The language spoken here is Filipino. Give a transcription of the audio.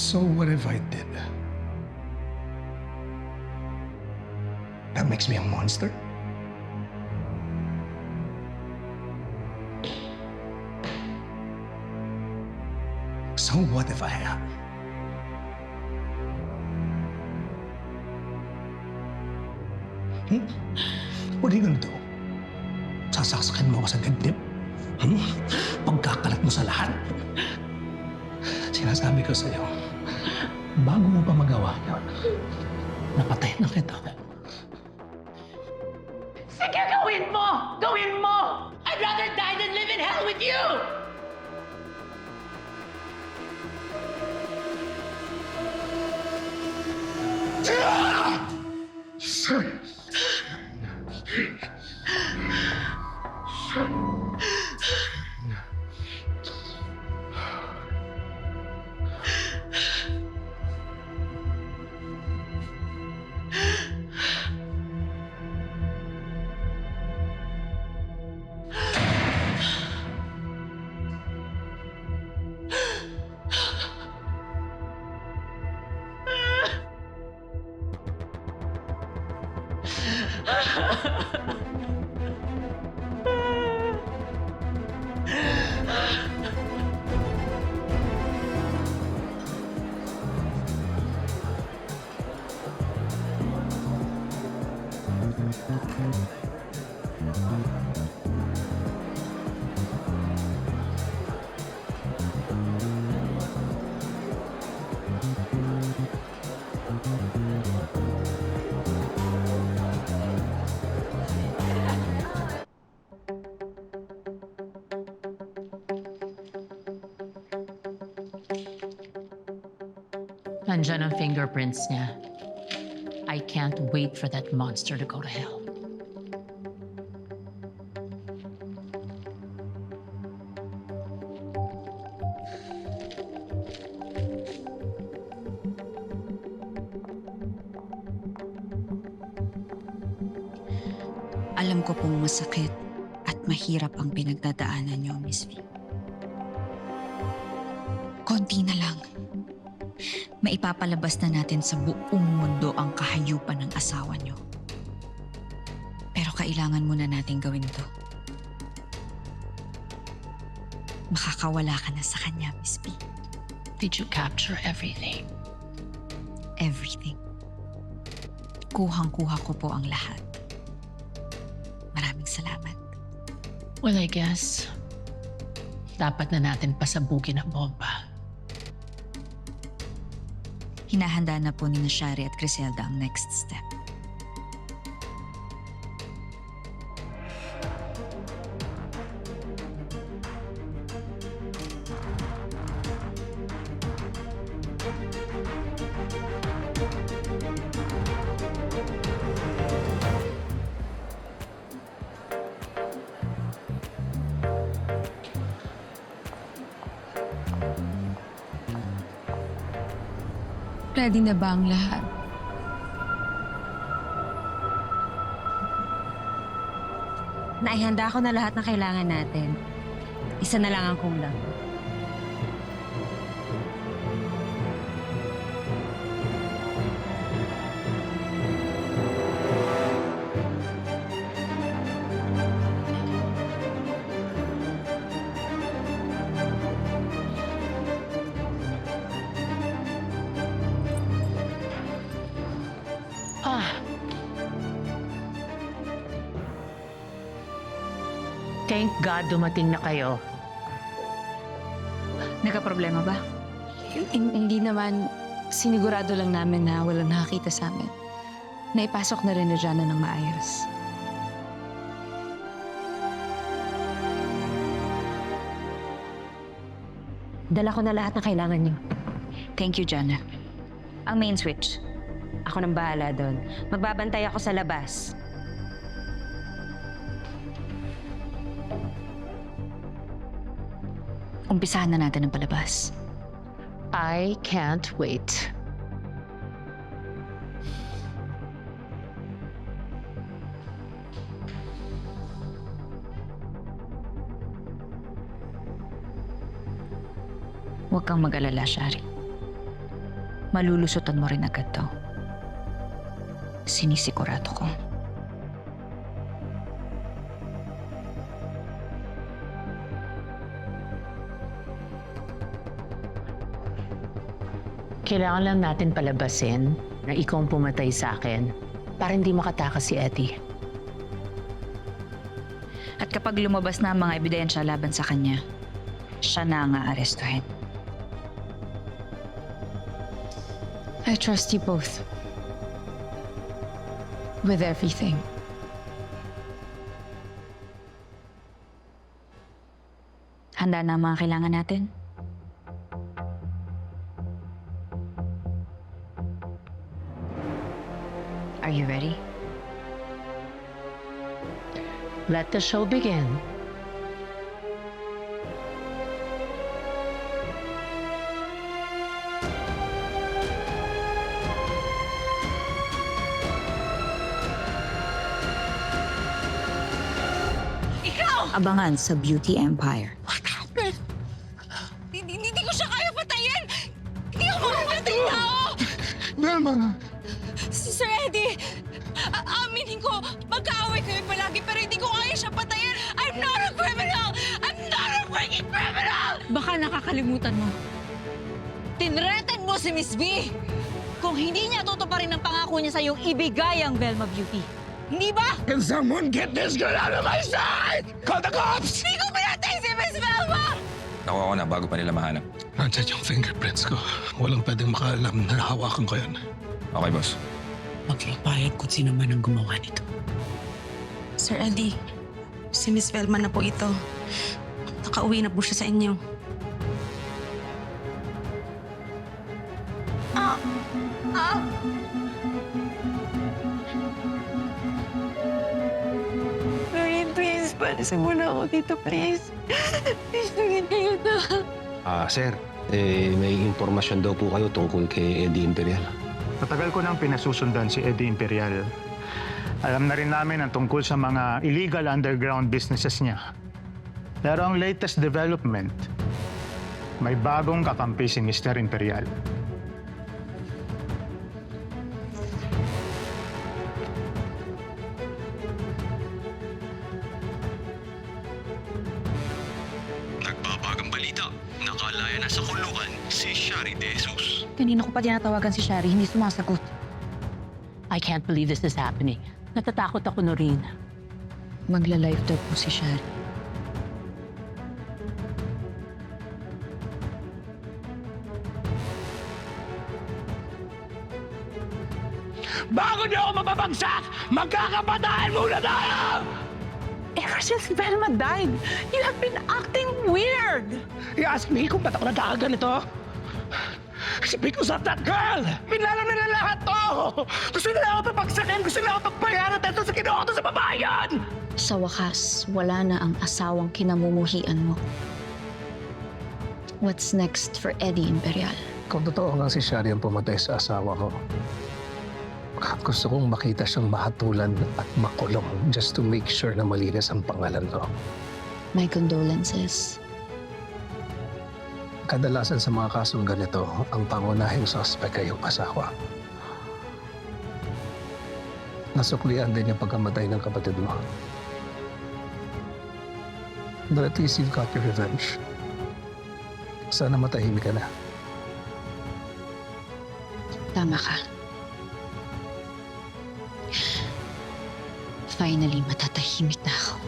So what if I did? That makes me a monster? So what if I am? What are you gonna do? Sasaksakin mo ako sa dibdib? Pagkakalat mo sa lahat? Sinasabi ko sa'yo, bago mo pa magawa yun, napatay na kita. Sige, gawin mo! Gawin mo! I'd rather die than live in hell with you! Nandyan ang fingerprints niya. I can't wait for that monster to go to hell. Alam ko pong masakit at mahirap ang pinagdadaanan niyo, Miss V. Konti na lang. Maipapalabas na natin sa buong mundo ang kahayupan ng asawa niyo. Pero kailangan muna natin gawin to. Makakawala ka na sa kanya, Miss V. Did you capture everything? Everything. Kuhang-kuha ko po ang lahat. Maraming salamat. Well, I guess, dapat na natin pasabugin ang bomba. Hinahanda na po ni Shari at Criselda ang next step. Ready na ba ang lahat? Naihanda ko na lahat ng kailangan natin. Isa na lang ang kulang. Thank God dumating na kayo. Nagka-problema ba? Hindi naman, sinigurado lang namin na walang nakakita sa amin. Naipasok na rin na Jana ng maayos. Dala ko na lahat ng kailangan niyo. Thank you, Jana. Ang main switch. Ako nang bahala doon. Magbabantay ako sa labas. Umpisahan na natin ang palabas. I can't wait. Huwag kang mag-alala, Shari. malulusutan mo rin agad to. Sinisigurado ko. Kailangan lang natin palabasin na ikaw ang pumatay sa akin para hindi makatakas si Eddie. At kapag lumabas na ang mga ebidensya laban sa kanya, siya na ang aarestuhin. I trust you both. With everything. Handa na ang mga kailangan natin? Are you ready? Let the show begin. Abangan sa Beauty Empire. Hindi ko siya kaya patayin! Hindi ako mamamatay tao! Velma! Sir Eddie, aminin ko, magkaaway kayo palagi pero hindi ko kaya siya patayin! I'm not a criminal! I'm not a freaking criminal! Baka nakakalimutan mo. Tinreten mo si Miss B! Kung hindi niya tutuparin ang pangako niya sa iyong ibigay ang Velma Beauty. Hindi ba? Can someone get this girl out of my sight? Call the cops! Hindi ko pinatay si Miss Velma! Nakuha ko na bago pa nila mahanap. Nandyan yung fingerprints ko. Walang pwedeng makaalam na hawakan ko yan. Okay, boss. Magpapayag kung sino man ang gumawa nito. Sir Eddie, si Miss Velma na po ito. Nakauwi na po siya sa inyo. Lorraine, please, palisin mo na ako dito, please. Please, tingin kayo na. Sir, may impormasyon daw po kayo tungkol kay Eddie Imperial. Matagal ko nang pinasusundan si Eddie Imperial. Alam na rin namin ang tungkol sa mga illegal underground businesses niya. Pero ang latest development, may bagong kakampi si Mr. Imperial. Nagbabagang balita, nakalaya na sa kulungan si Shari De Jesus. Kanina ko pa tinatawagan si Shari, hindi sumasagot. I can't believe this is happening. Natatakot ako, Noreen. Magla-live daw po si Shari. Bago niyo ako mababagsak, magkakapatayan muna tayo! Ever since Velma died, you have been acting weird. You ask me kung ba't ako nagkakaganito? Kasi because of that girl! Pinalo nila lahat to! Gusto nila ako papagsakin! Gusto nila ako pagbayaran dito sa kinuha ko sa babayan! Sa wakas, wala na ang asawang kinamumuhian mo. What's next for Eddie Imperial? Kung totoo nga si Shari ang pumatay sa asawa ko, gusto kong makita siyang mahatulan at makulong just to make sure na malinis ang pangalan ko. My condolences. Kadalasan sa mga kasong ganito, ang pangunahing suspect ay yung asawa. Nasuklian din yung pagkamatay ng kapatid mo. But at least you've got your revenge. Sana matahimik ka na. Tama ka. Finally, matatahimik na ako.